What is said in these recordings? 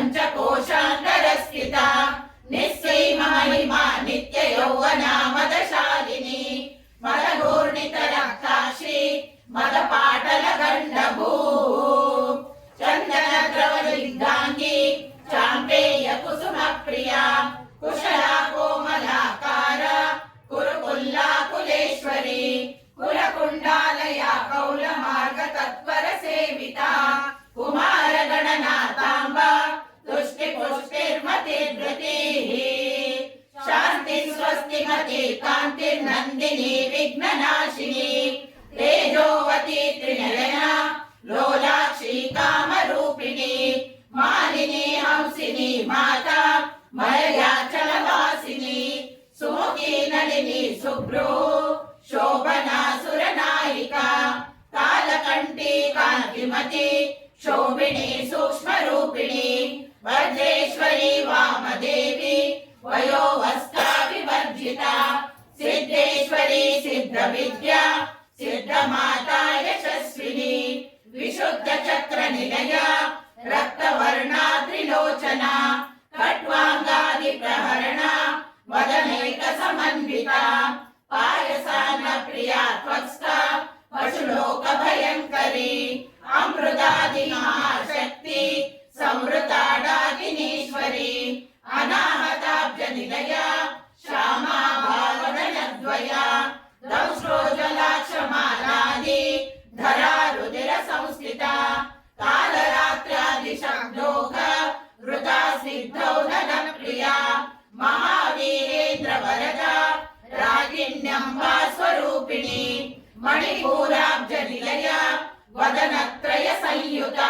పంచకోశాంతరస్థితా నిస్సీమ మహిమా నిత్య యౌవనా మదశాలిని మదఘూర్ణిత రక్తాక్షి మద పాటల గండభూ చందన ద్రవ దిగ్ధాంగి చాంపేయ కుసుమ ప్రియా కుశలా కోమలాకార కురుకుల్లా కులేశ్వరి కులకుండాలయ కౌల మార్గ తత్పర సేవిత కుమార గణనాథాంబ తుష్టి పుష్టిర్మతిర్ధృతి శాంతి స్వస్తిమతి కాంతిర్నందిని విఘ్ననాశిని తేజోవతి త్రినయన లోలాక్షి కామరూపిణి మాలిని హంసిని మాతా మలయాచలవాసిని సుముఖి నళిని శుభ్రూ శోభనాసురనాయికా కాలకంఠీ కాంతిమతి శోభిని సూక్ష్మరూపిణి వజ్రేశ్వరి వామదేవి వయోవస్థా వివర్జిత సిద్ధేశ్వరి సిద్ధ విద్యా సిద్ధమాతా యశస్విని విశుద్ధ చక్ర నిలయ రక్తవర్ణా త్రిలోచన ఖట్వాంగాది ప్రహరణ వదనైక సమన్విత పాయసాన్న ప్రియా త్వత్స్థ పశులోక భయంకరి అమృతాది మహాశక్తి సంవృతాడాగినీశ్వరి అనాహతాబ్జ నిలయ శ్యామా భావనద్వయ దంశ్రోజలాక్షమాలాది ధరా రుధిర సంస్థిత కాలరాత్రాది శబ్దోఘ వృతా సిద్ధౌ నన ప్రియా మహావీరేంద్ర వరద రాగిణ్యంబా స్వరూపిణి మణిపూరాబ్జ నిలయ వదనత్రయ సంయుత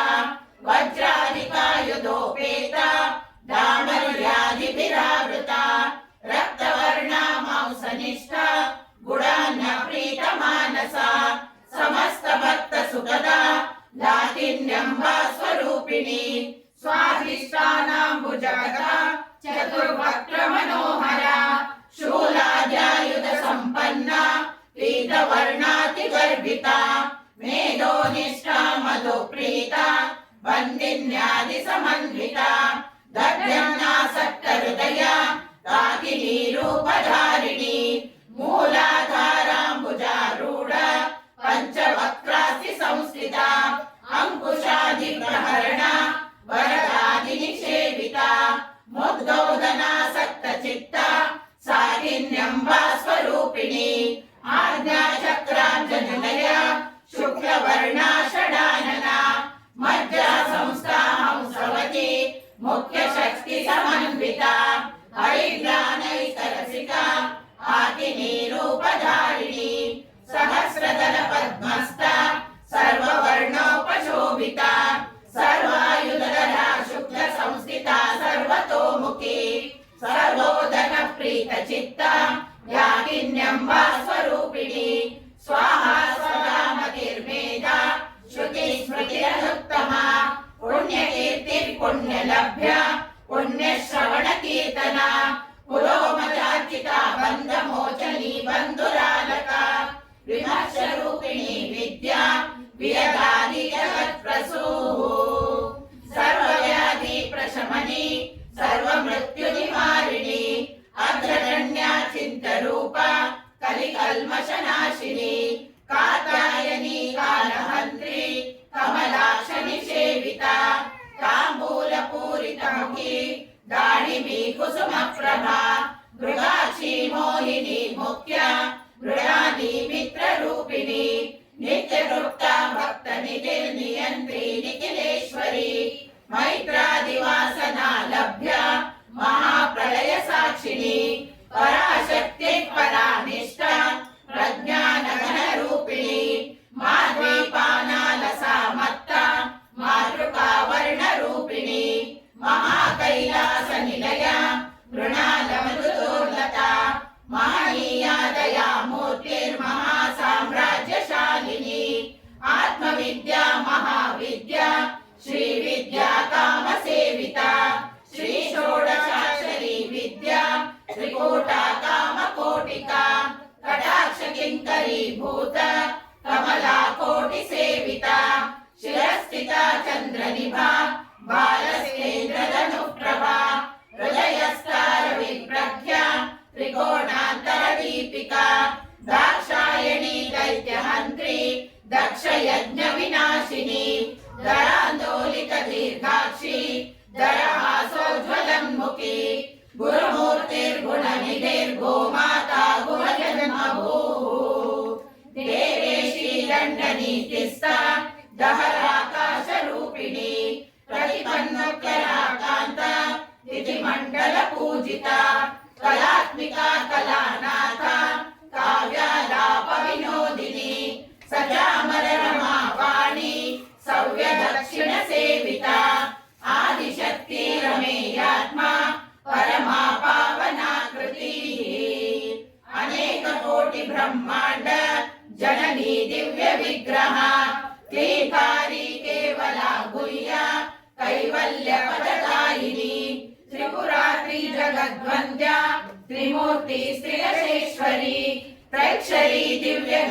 వజ్రాధికాయుధోపేత దామర్యాదిభిరావృత రక్తవర్ణా మాంసనిష్ట గుడాన్న ప్రీత మానస సమస్త భక్త సుఖదా లాకిన్యంబా స్వరూపిణి స్వాధిష్టానాంబుజగద చతుర్వక్ర మనోహర శూలాద్యాయుధ సంపన్న పీతవర్ణాతి గర్భిత మేధోనిష్ఠా మధు ప్రీత వందిన్యాది సమన్విత దగ్ధ్యన్నాసక్త హృదయ కాకినీ రూపధారిణి మూలాధారాంబుజారూఢ పంచవక్రాసి సంస్థిత అంకుశాది ప్రహరణ వరదాది నిషేవిత ముద్గౌదనాసక్త చిత్త సాగిన్యంబా స్వరూపిణి ఆజ్ఞాచక్రాంజనయ శుక్లవర్ణా షడానన మజ్జా సంస్థా హంసవతి ముఖ్య శక్తి సమన్విత హరిద్రానైకరసిక ఆకినీ రూపధారిణి సహస్రదళ పద్మస్థ సర్వవర్ణోపశోభిత సర్వాయుధరా శుక్ల సంస్థిత సర్వతోముఖి సర్వోదన ప్రీత చిత్త యాగిన్యంబా స్వరూపిణి స్వాహా స్వదామతిర్మేధ శృతి స్మృతిరనుత్తమ పుణ్యకీర్తి పుణ్యలభ్య పుణ్యశ్రవణ కీర్తన పురోమచార్చిత బంధమోచని బంధురాలక విమర్శ రూపిణి విద్య వియగాది జగత్ప్రసూ సర్వవ్యాధి ప్రశమని సర్వమృత్యు నివారిణి అగ్రగణ్యా చింతరూప కలికల్మషనాశిని కాత్యాయని కాలహంత్రి కమలాక్ష నిషేవిత తాంబూల పూరిత ముఖి దాడిమి కుసుమ ప్రభా మృగాక్షి మోహిని ముఖ్య మృడాది మిత్ర రూపిణి నిత్యతృప్త భక్త నియంత్రి నిఖిలేశ్వరి మైత్రాదివాసనా లభ్య మహాప్రళయ సాక్షిని పరాశక్తి పరానిష్ట ప్రజ్ఞానగణ రూపిణి మాద్వీపానాల సామత్త మాతృకావర్ణ రూపిణి మహాకైలాస నిలయ మృణాల మృదుర్లత మహనీయాదయా మూర్తిర్మహాసామ్రాజ్యశాలిని ఆత్మవిద్యా మహావిద్యా శ్రీ విద్యా కామసే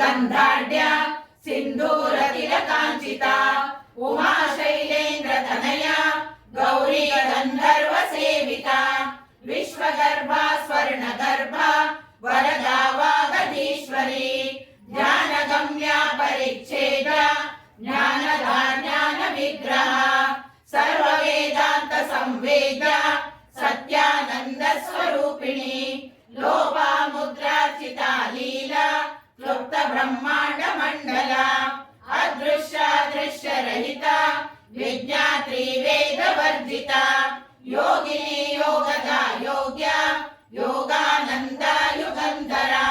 सुगन्धाढ्य सिन्दूरतिलकाञ्चिता उमा शैलेन्द्रतनया गौरी गन्धर्व सेविता विश्वगर्भा स्वर्णगर्भा वरदा वागधीश्वरी ज्ञानगम्या परिच्छेद ज्ञानदा ज्ञानविग्रह सर्ववेदान्त संवेद सत्यानन्द स्वरूपिणी लोपामुद्रार्चिता लीला क्लुप्त ब्रह्माण्ड मण्डला अदृश्य दृश्य रहिता विज्ञात्री वेद वर्जिता योगिनी योगदा योग्या योगानंद युगंधरा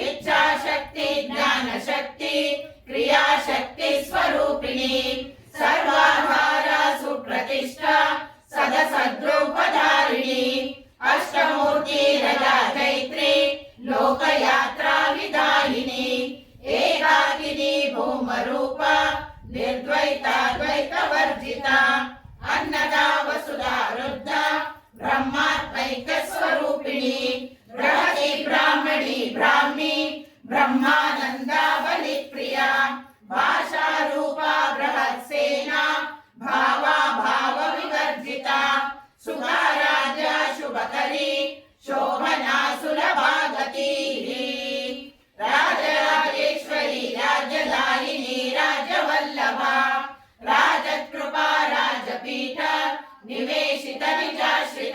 इच्छा शक्ति ज्ञान शक्ति क्रिया शक्ति स्वरूपिणी सर्वाधार सुप्रतिष्ठा सदसद्रूपधारिणी अष्टमूर्ति रजा चैत्री लोकयात्रा विदायिनी एकाकिनी भूमरूपा निर्द्वैताद्वैत वर्जिता अन्नदा वसुधा रुद्धा ब्रह्मात्मैक स्वरूपिणी बृहति ब्राह्मणी ब्राह्मी ब्रह्मानंदा बलिप्रिया भाषा रूपा बृहत्सेना भावा भाव विवर्जिता सुखाराध्या शुभकरी शोभना सुलभागती राजराजेश्वरी राज्यदायिनी राजवल्लभा राजकृपा राजपीठ निवेशित निजा